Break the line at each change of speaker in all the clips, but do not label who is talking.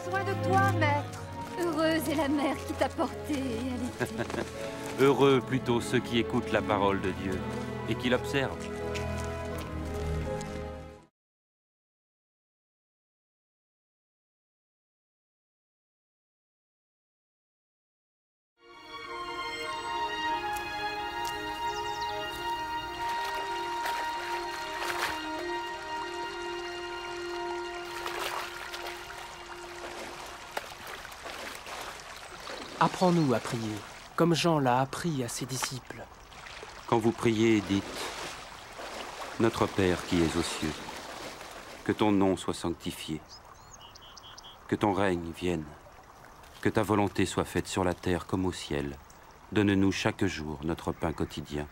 besoin de toi, maître. Heureuse est la mère qui t'a porté et allaitée.
Heureux plutôt ceux qui écoutent la parole de Dieu et qui l'observent.
Apprends-nous à prier, comme Jean l'a appris à ses disciples.
Quand vous priez, dites « Notre Père qui es aux cieux, que ton nom soit sanctifié, que ton règne vienne, que ta volonté soit faite sur la terre comme au ciel. Donne-nous chaque jour notre pain quotidien.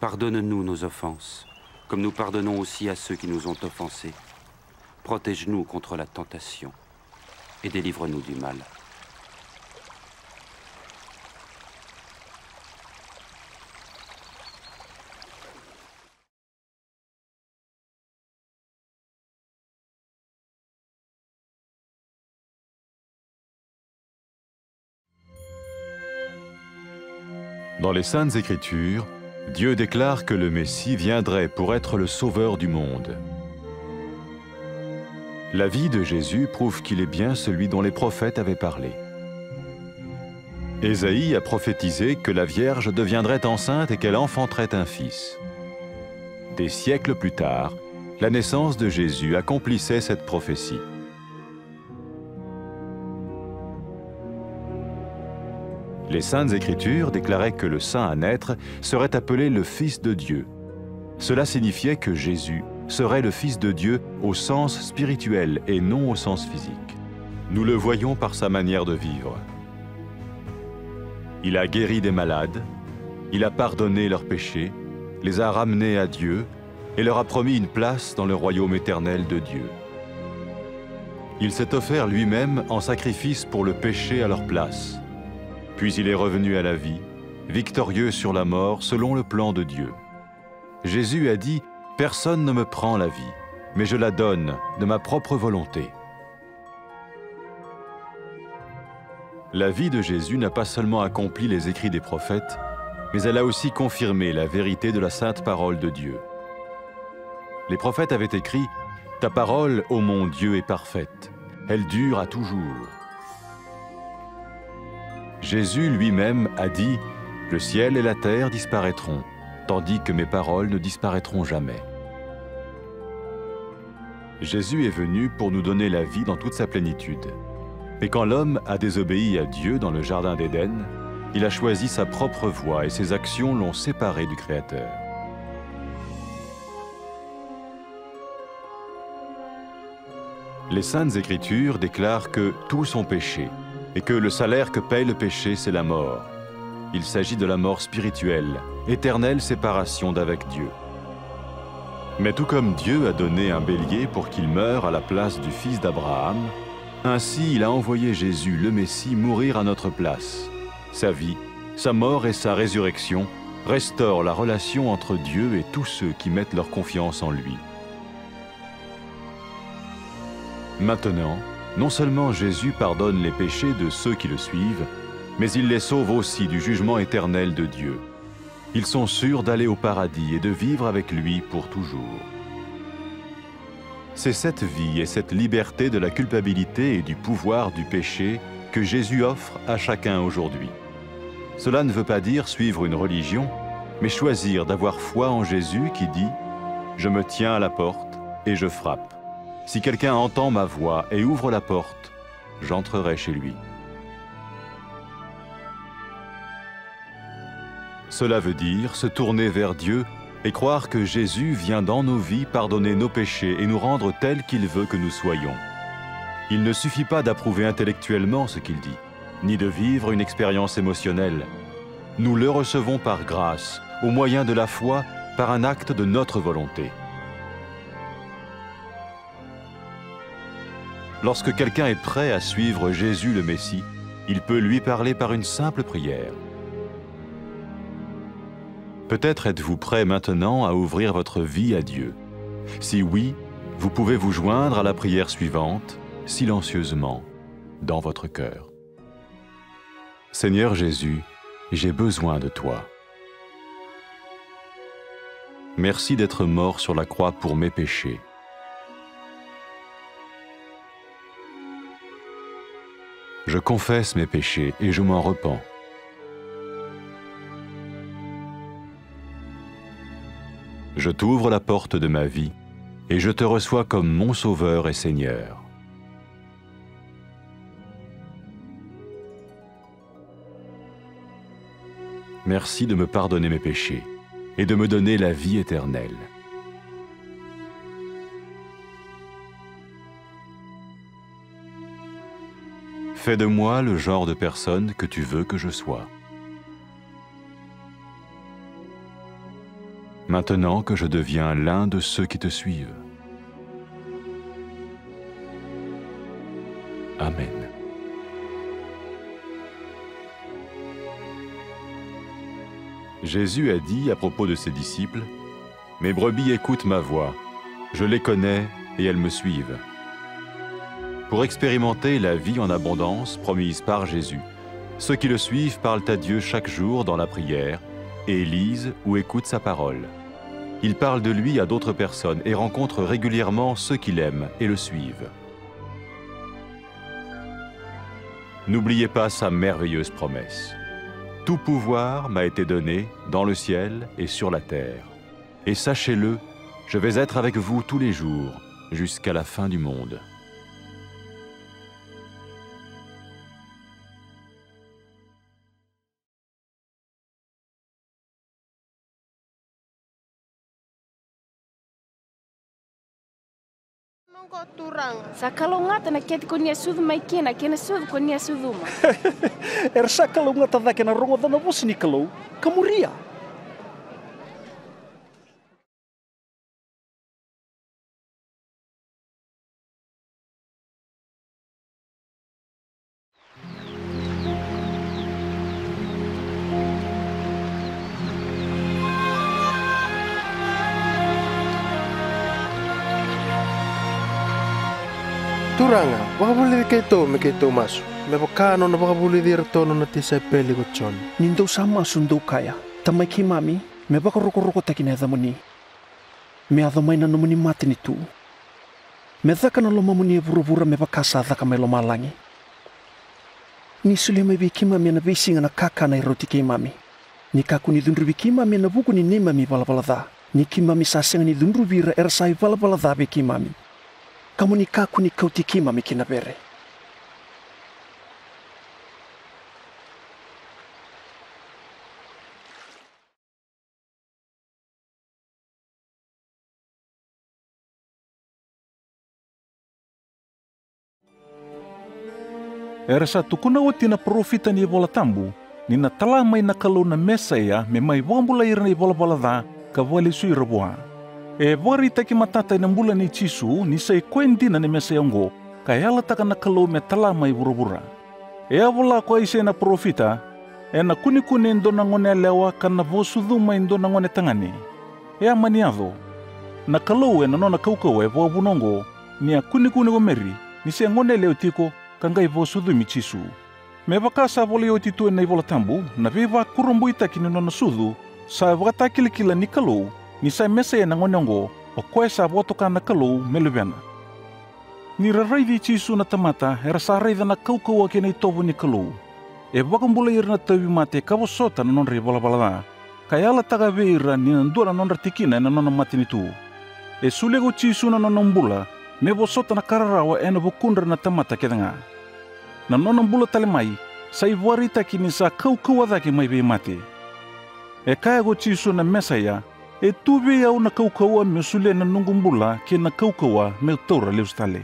Pardonne-nous nos offenses, comme nous pardonnons aussi à ceux qui nous ont offensés. Protège-nous contre la tentation et délivre-nous du mal. »
Dans les Saintes Écritures, Dieu déclare que le Messie viendrait pour être le sauveur du monde. La vie de Jésus prouve qu'il est bien celui dont les prophètes avaient parlé. Ésaïe a prophétisé que la Vierge deviendrait enceinte et qu'elle enfanterait un fils. Des siècles plus tard, la naissance de Jésus accomplissait cette prophétie. Les Saintes Écritures déclaraient que le saint à naître serait appelé le Fils de Dieu. Cela signifiait que Jésus serait le Fils de Dieu au sens spirituel et non au sens physique. Nous le voyons par sa manière de vivre. Il a guéri des malades, il a pardonné leurs péchés, les a ramenés à Dieu et leur a promis une place dans le royaume éternel de Dieu. Il s'est offert lui-même en sacrifice pour le péché à leur place. Puis il est revenu à la vie, victorieux sur la mort selon le plan de Dieu. Jésus a dit « Personne ne me prend la vie, mais je la donne de ma propre volonté. » La vie de Jésus n'a pas seulement accompli les écrits des prophètes, mais elle a aussi confirmé la vérité de la sainte parole de Dieu. Les prophètes avaient écrit « Ta parole, ô mon Dieu, est parfaite, elle dure à toujours. » Jésus lui-même a dit « Le ciel et la terre disparaîtront, tandis que mes paroles ne disparaîtront jamais. » Jésus est venu pour nous donner la vie dans toute sa plénitude. Mais quand l'homme a désobéi à Dieu dans le jardin d'Éden, il a choisi sa propre voie et ses actions l'ont séparé du Créateur. Les Saintes Écritures déclarent que tous ont péché et que le salaire que paye le péché, c'est la mort. Il s'agit de la mort spirituelle, éternelle séparation d'avec Dieu. Mais tout comme Dieu a donné un bélier pour qu'il meure à la place du fils d'Abraham, ainsi il a envoyé Jésus, le Messie, mourir à notre place. Sa vie, sa mort et sa résurrection restaurent la relation entre Dieu et tous ceux qui mettent leur confiance en lui. Maintenant, non seulement Jésus pardonne les péchés de ceux qui le suivent, mais il les sauve aussi du jugement éternel de Dieu. Ils sont sûrs d'aller au paradis et de vivre avec lui pour toujours. C'est cette vie et cette liberté de la culpabilité et du pouvoir du péché que Jésus offre à chacun aujourd'hui. Cela ne veut pas dire suivre une religion, mais choisir d'avoir foi en Jésus qui dit « Je me tiens à la porte et je frappe. Si quelqu'un entend ma voix et ouvre la porte, j'entrerai chez lui. » Cela veut dire se tourner vers Dieu et croire que Jésus vient dans nos vies pardonner nos péchés et nous rendre tels qu'il veut que nous soyons. Il ne suffit pas d'approuver intellectuellement ce qu'il dit, ni de vivre une expérience émotionnelle. Nous le recevons par grâce, au moyen de la foi, par un acte de notre volonté. Lorsque quelqu'un est prêt à suivre Jésus le Messie, il peut lui parler par une simple prière. Peut-être êtes-vous prêt maintenant à ouvrir votre vie à Dieu. Si oui, vous pouvez vous joindre à la prière suivante, silencieusement. dans votre cœur. Seigneur Jésus, j'ai besoin de toi. Merci d'être mort sur la croix pour mes péchés. Je confesse mes péchés et je m'en repens. Je t'ouvre la porte de ma vie et je te reçois comme mon Sauveur et Seigneur. Merci de me pardonner mes péchés et de me donner la vie éternelle. Fais de moi le genre de personne que tu veux que je sois. Maintenant que je deviens l'un de ceux qui te suivent. Amen. Jésus a dit à propos de ses disciples, « Mes brebis écoutent ma voix, je les connais et elles me suivent. » Pour expérimenter la vie en abondance promise par Jésus, ceux qui le suivent parlent à Dieu chaque jour dans la prière et lisent ou écoutent sa parole. Ils parlent de lui à d'autres personnes et rencontrent régulièrement ceux qui l'aiment et le suivent. N'oubliez pas sa merveilleuse promesse. Tout pouvoir m'a été donné dans le ciel et sur la terre. Et sachez-le, je vais être avec vous tous les jours, jusqu'à la fin du monde.
Sakalongata na kete konia sudhu maikena kena sudhu konia sudhuma.
Era sakalongata dake na rongo dana vosi ni kalau kamuria.
Turanga, wakabuli me keto masu. Me wakano na wakabuli tono na tisai peli ko chon.
Nindo sama sundo kaya. Tamai ki mami, me wakaroko taki na dhamuni. Me adhamai na numuni mati ni tu. Me dhaka na loma muni e vura me wakasa dhaka me loma langi. Ni suli me biki mami na visinga na kaka na iroti ki mami. Ni kaku ni dundru biki mami na buku ni nema mi balabala dha. Ni ki mami sasenga ni dundru vira ersai balabala dha biki mami. Kamu ni kaku ni kauti ki mami kina bere.
Era sa tukuna o tina profita ni bola tambu, ni na tala mai na kalau na mesa ia me mai wambula ira ni bola dha ka wale sui raboa. E wari taki matata ina mbula ni chisu ni sai kwendina ni mesa yango, ka yala taka na kalau me tala mai burabura. E avola ko ise na profita, e na kunikune ndo na ngone lewa ka na vosuduma ndo na ngone tangani. E a maniado, na kalau e na nona kaukau e voa bunongo, ni a kunikune gomeri, ni se ngone leo tiko, kangai vosudu michisu. Me wakasa vole o titu e na ivola tambu, na viva kurombo itaki ni nona sudu, sa wakatakilikila ni kalau, ni sa mesa e na ngonongo, o koe sa votoka na kalau meluvena. Ni raraidi chisu na tamata, era sa raida na kaukau ake na itovu ni kalau. E wakambula ira na tawi mate kawasota na nonri balabalada, kayala taga veira ni nandura nonra tikina na nona mati ni tu. E sulego chisu na nonambula, me vosota na kararawa e na vukundra na tamata kedanga. Na nonambula talemai, sa iwarita ki ni sa kaukau adake mai be mate. E kaya go chisu na mesa ia, e tuve au na kaukaua me sule na nungumbula ke na kaukaua me taura leustale.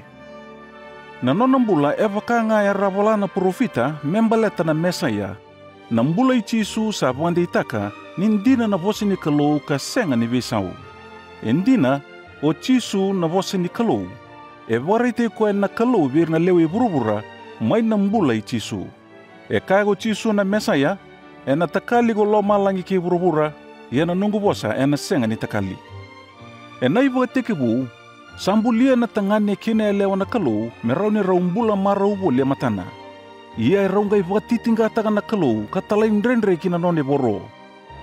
Na nonambula e wakanga e rawola na profita membaleta na mesa ia, na mbula i chisu sa wande itaka nindina na vosi ni kalou ka senga ni vesau. E ndina o chisu na vosi ni kalou. E warite koe na kalou vir na lewe burubura mai na mbula i chisu. E kago chisu na mesa ia, e na takali go loma langi ki burubura, ia na nungu vosa e na senga ni takali. E nai wakateke bu, Sambulia na tangane kina elewa na kalou, me rauni raumbula maraubo le matana. Ia e raungai vatitinga taga na kalou, katalai nrenre kina none boro.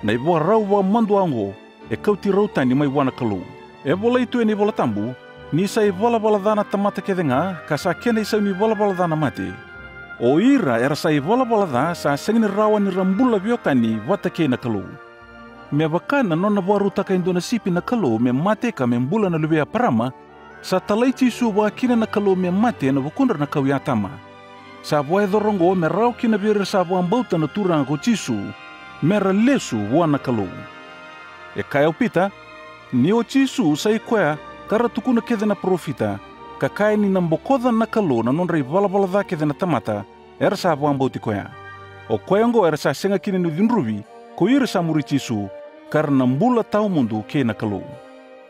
Na iwa rau wa mandu ango, e kauti rautani mai wana kalou. E vola itu e ni vola tambu, ni sa i vola dana tamata kedenga, ka sa kena i sa ni vola dana mate. O ira era sa i vola da sa sengini rawa ni rambula viokani wata ke na kalou. Me wakana nona waruta ka indona sipi na kalou me mate ka me mbula na lubea parama, sa talai tisu wa kina na kalou me mate na wakundra na kau yatama. Sa voe dorongo me rau kina vire sa voa mbauta na turanga ko tisu, me ra lesu voa na kalou. E kai au pita, ni o tisu sa i kwea kara tukuna kede na profita, ka kai ni nambokoda na kalou na nonra i vala da kede na tamata, era sa voa mbauti kwea. O kweango era sa senga kina ni dinruvi, ko ira sa muri tisu, kara na mbula tau mundu ke na kalou.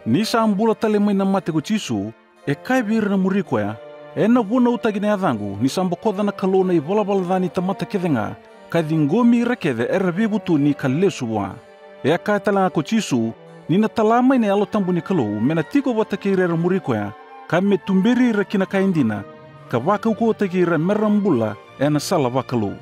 Ni sa mbula tale mai na mate ko tisu, e kai vire na muri kwea, e na vuna utagine adhangu ni sambokoda na kalou na i vala dhani tamata kedenga, ka dingomi ira kede era vibutu ni ka lesu voa. E a kai talanga ko tisu, ni na talamai ne alo tambu ni kalou, me na tiko wata ke ira muri kwea, ka me tumberi ira kina ka indina, ka waka uko wata ke ira merambula e na sala wakalou.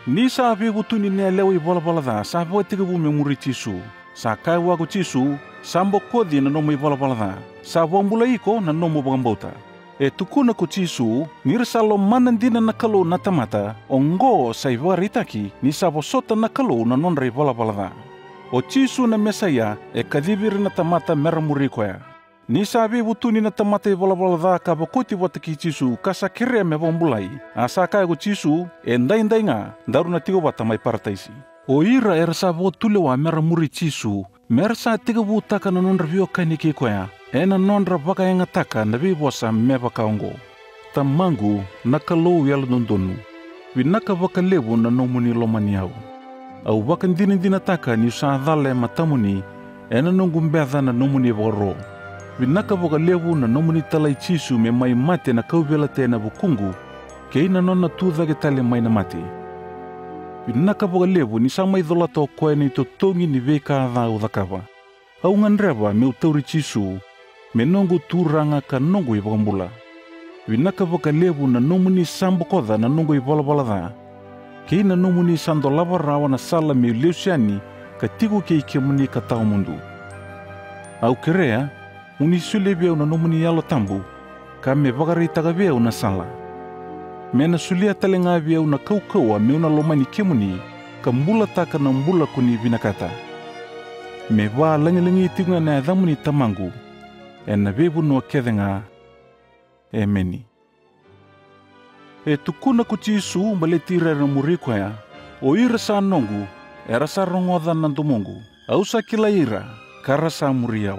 Ni sa vibutu ni ne leo i vala dha, sa voa tika vu me muri tisu, sa kai wako tisu, sambo kodi na nomo i vala dha, sa voa mbula iko na nomo bagambauta. E tukuna ko tisu, nira salo manandina na kalou na tamata, o ngo sa i varitaki, ni sa sota na kalou na nonra i vala dha. O tisu na mesaya e kadiviri na tamata mera muri koea. Ni sa vibutuni na tamata i vala dha ka vakoti wataki tisu ka sa kirea me vambulai, a sa kai ko tisu e ndai nga, daru na tiga wata mai parataisi. O ira era sa votule wa mera muri tisu, mera sa tiga vutaka na nonra vio kainiki koea, e na nonra vaka enga taka na vivosa me vakaongo. Tamangu na kalou yala dondonu, vinaka vaka levu na nomuni lomaniau. Au waka ndina taka ni sa dhale matamuni, e na nongumbedha na nomuni voro. Vinaka vaka levu na nomuni talai tisu me mai mate na kauvela te na vukungu, ke ina nona tudhage tale mai na mate. Vinaka vaka levu ni sa mai dholata o koe ni totongi ni veka adha o dhakava. Au nganreva me utauri tisu, me nongu turanga ka nongu i vakambula. Vinaka vaka levu na nomuni sambokoda na nongu i vala dha. Ke ina nomuni sando lava rawa na sala me leusiani ka tiku ke ike muni ka tau mundu. Au kerea, uni sule veu na nomuni yalo tambu, ka me vakaritaga veu na sala. Me na sulia talenga veu na kaukaua me una lomani kemuni, ka mbula taka na mbula kuni vinakata. Me wa langilangi tinga na adhamuni tamangu, e na vebu no kedenga, e meni. E tukuna ko tisu mbale tira na muri koea, o ira sa nongu, era sa rongoda na domongu, au sa kila ira, kara sa muri au.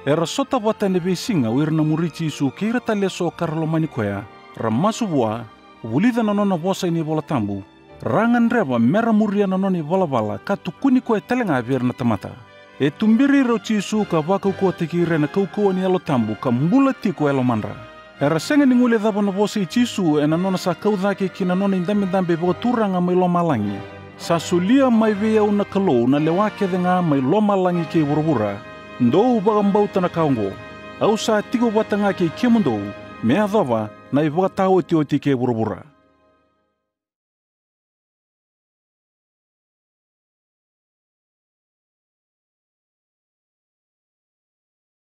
Era sota wata ne vesinga o ira na muri tisu ke ira taleso karalomani koea, ramasu wa, wulida na nona vosa ini vola tambu, rangan reva mera muria na noni vala ka tukuni koe talenga vir na tamata. E tumbiri ro tisu ka waka uko teki ira na kaukua ni alo tambu ka mbula tiko elo manra. Era senga ni ngule dhaba na vosa i tisu e na nona sa kaudhake ki na nona indambe voka turanga mai loma langi. Sa sulia mai vea una kalou na lewake dhenga mai loma langi ke burubura, ndou bagambauta na kaungo. Au sa tigo watanga ke kemundou, mea dhava na i voka tau oti ke burubura.